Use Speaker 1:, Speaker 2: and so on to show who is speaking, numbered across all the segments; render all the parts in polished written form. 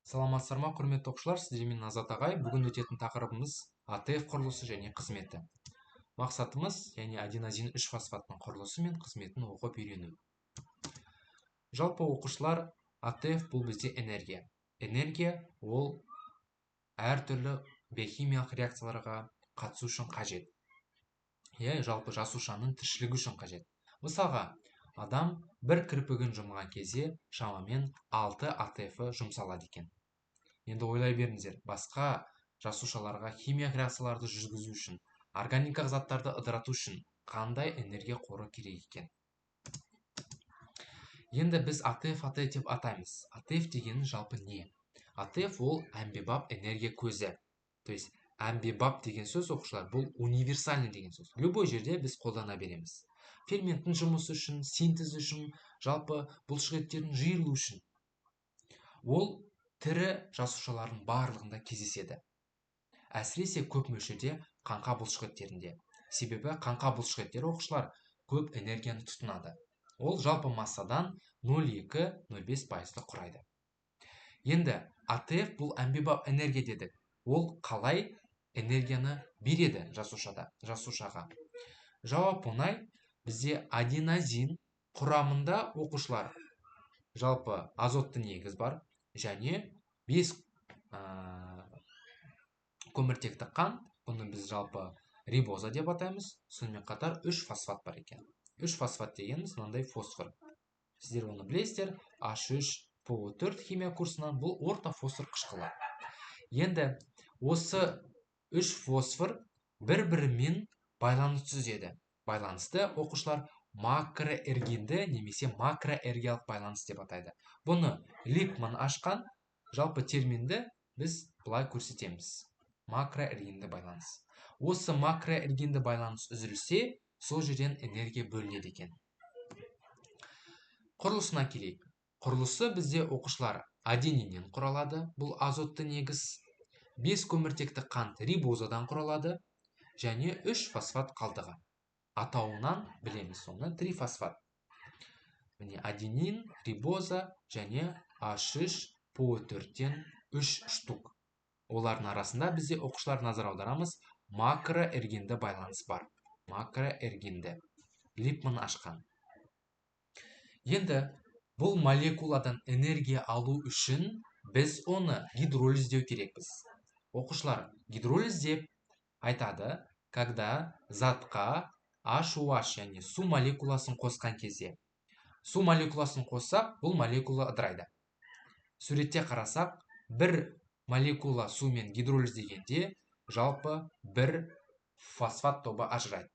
Speaker 1: Саламатсыздар ма, құрметті оқушылар, сіздермен Азат ағай. Бүгін өтетін тақырыбымыз АТФ құрылысы және қызметі. Мақсатымыз яғни аденозин 3 фосфаттың құрылысы мен қызметін оқып үйрену. Жалпы оқушылар, АТФ бұл бізде энергия. Энергия ол әртүрлі биохимиялық реакцияларға қатысу үшін қажет. Жалпы жасушаның тіршілігі үшін қажет. Мысалға, адам бір кірпігін жұмған кезде шамамен 6 АТФ жұмсалады екен. Енді ойлай беріңіздер, басқа жасушаларға химиялық реакцияларды жүргізу үшін, органикалық заттарды ыдырату үшін қандай энергия қоры керек екен? Енді біз АТФ деп атаймыз. АТФ дегенің жалпы не? АТФ ол әмбебап энергия көзі. То есть әмбебап деген сөз, оқушылар, бұл универсальный деген сөз. Любой жерде біз қолдана береміз. Ферменттің жұмысы үшін, синтез үшін, жалпы бұлшықеттердің жиырылуы үшін. Ол тірі жасушалардың барлығында кездеседі. Әсіресе көп мөлшерде қаңқа бұлшықеттерінде. Себебі қаңқа бұлшықеттері, оқушылар, көп энергияны тұтынады. Ол жалпы массадан 0,2-0,5% құрайды. Енді АТФ бұл әмбебап энергия дедік. Ол қалай энергияны береді жасушаға? Жауап оңай. Бізде аденозин құрамында, оқушылар, жалпы азотты негіз бар және 5 көміртекті қант, бұны біз жалпы рибоза деп атаймыз. Сонымен қатар 3 фосфат бар екен. 3 фосфат дегеніміз мынандай фосфор. Сіздер оны білесіздер, H3PO4 химия курсынан, бұл орта фосфор қышқылы. Енді осы 3 фосфор бір-бірімен байланыс түзеді. Байланысты, оқушылар, макроэргенді немесе макроэргиялық байланыс деп атайды. Бұны Липман ашқан, жалпы терминді біз бұлай көрсетеміз. Макроэргенді байланыс. Осы макроэргенді байланыс үзілсе, сол жерден энергия бөлінеді екен. Құрылысына келейік. Құрылысы бізде, оқушылар, адениннен құралады, бұл азотты негіз. 5 көміртекті қант рибозадан құралады және 3 фосфат қалдығы. Атауынан білеміз соны, 3 фосфат. Міне аденин, рибоза және H3PO4-тен 3 штук. Олардың арасында бізде, оқушылар, назар аударамыз, макроэргенді байланыс бар. Макроэргенді. Липман ашқан. Енді бұл молекуладан энергия алу үшін біз оны гидролиздеу керекпіз. Оқушылар, гидролиздеп айтады, когда затқа H-OH, яғни су молекуласын қосқан кезде. Су молекуласын қоссақ, бұл молекула ыдырайды. Суретте қарасақ, бір молекула сумен гидролиздегенде жалпы бір фосфат тобы ажырайды.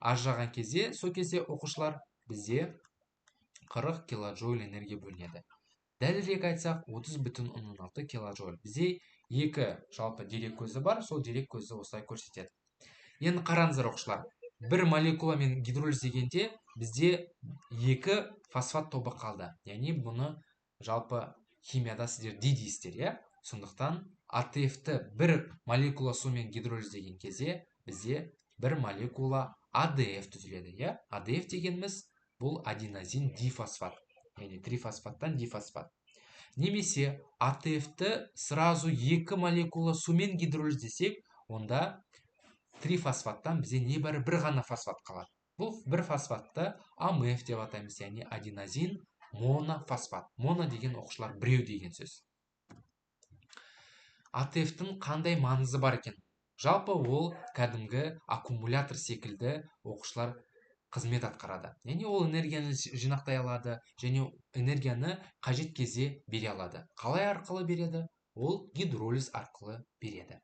Speaker 1: Ажыраған кезде, сол кезде, оқушылар, бізде 40 килоджоуль энергия бөлінеді. Дәлірек айтсақ, 30,16 килоджоуль. Бізде 2 жалпы дерек көзі бар, сол дерек көзі осылай көрсетеді. Енді қараңыздар, оқушылар, бір молекуламен гидролиздегенде бізде 2 фосфат тобы қалды. Яғни бұны жалпы химияда сіздер дейсіздер. Сондықтан АТФ-ті бір молекула сумен гидролиздеген кезде бізде бір молекула АДФ түзіледі. АДФ дегеніміз бұл аденозин дифосфат. Яғни 3 фосфаттан дифосфат. Немесе АТФ-ті сразу 2 молекула сумен гидролиздесек, онда 3 фосфаттан бізде небәрі бір ғана фосфат қалады. Бұл бір фосфатты АМФ деп атаймыз, яғни аденозин монофосфат. Моно деген, оқушылар, біреу деген сөз. АТФ-тің қандай маңызы бар екен? Жалпы ол кәдімгі аккумулятор секілді, оқушылар, қызмет атқарады. Яғни ол энергияны жинақтай алады және энергияны қажет кезде бере алады. Қалай арқылы береді? Ол гидролиз арқылы береді.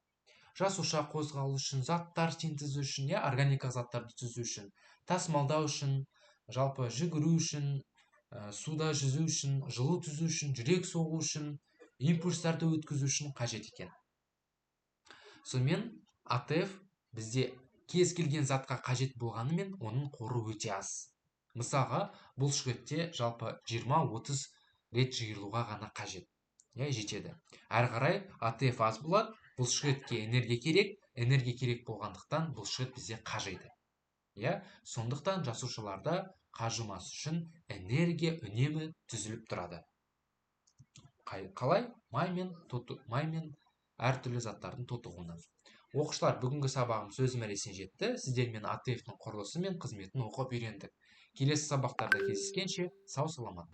Speaker 1: Жасуша қозғалу үшін, заттар синтезі үшін, органикалық заттарды түзу үшін, тасымалдау үшін, жалпы жүгіру үшін, суда жүзу үшін, жылу түзу үшін, жүрек соғу үшін, импульстарды өткізу үшін қажет екен. Сонымен АТФ бізде кез келген затқа қажет болғанымен, оның қоры өте аз. Мысалға, бұлшықетте жалпы 20-30 рет жиырылуға ғана қажет. Жетеді. Әрі қарай АТФ аз болады, бұлшықетке энергия керек болғандықтан бұлшықет бізде қажиды. Сондықтан жасушаларда қажымас үшін энергия үнемі түзіліп тұрады. қалай? Май мен әртүрлі заттардың тотығуынан. Оқушылар, бүгінгі сабағымыз өз мәресіне жетті. Сіздермен АТФ-тің құрылысы мен қызметін оқып үйрендік. Келесі сабақтарда кездескенше сау саламатта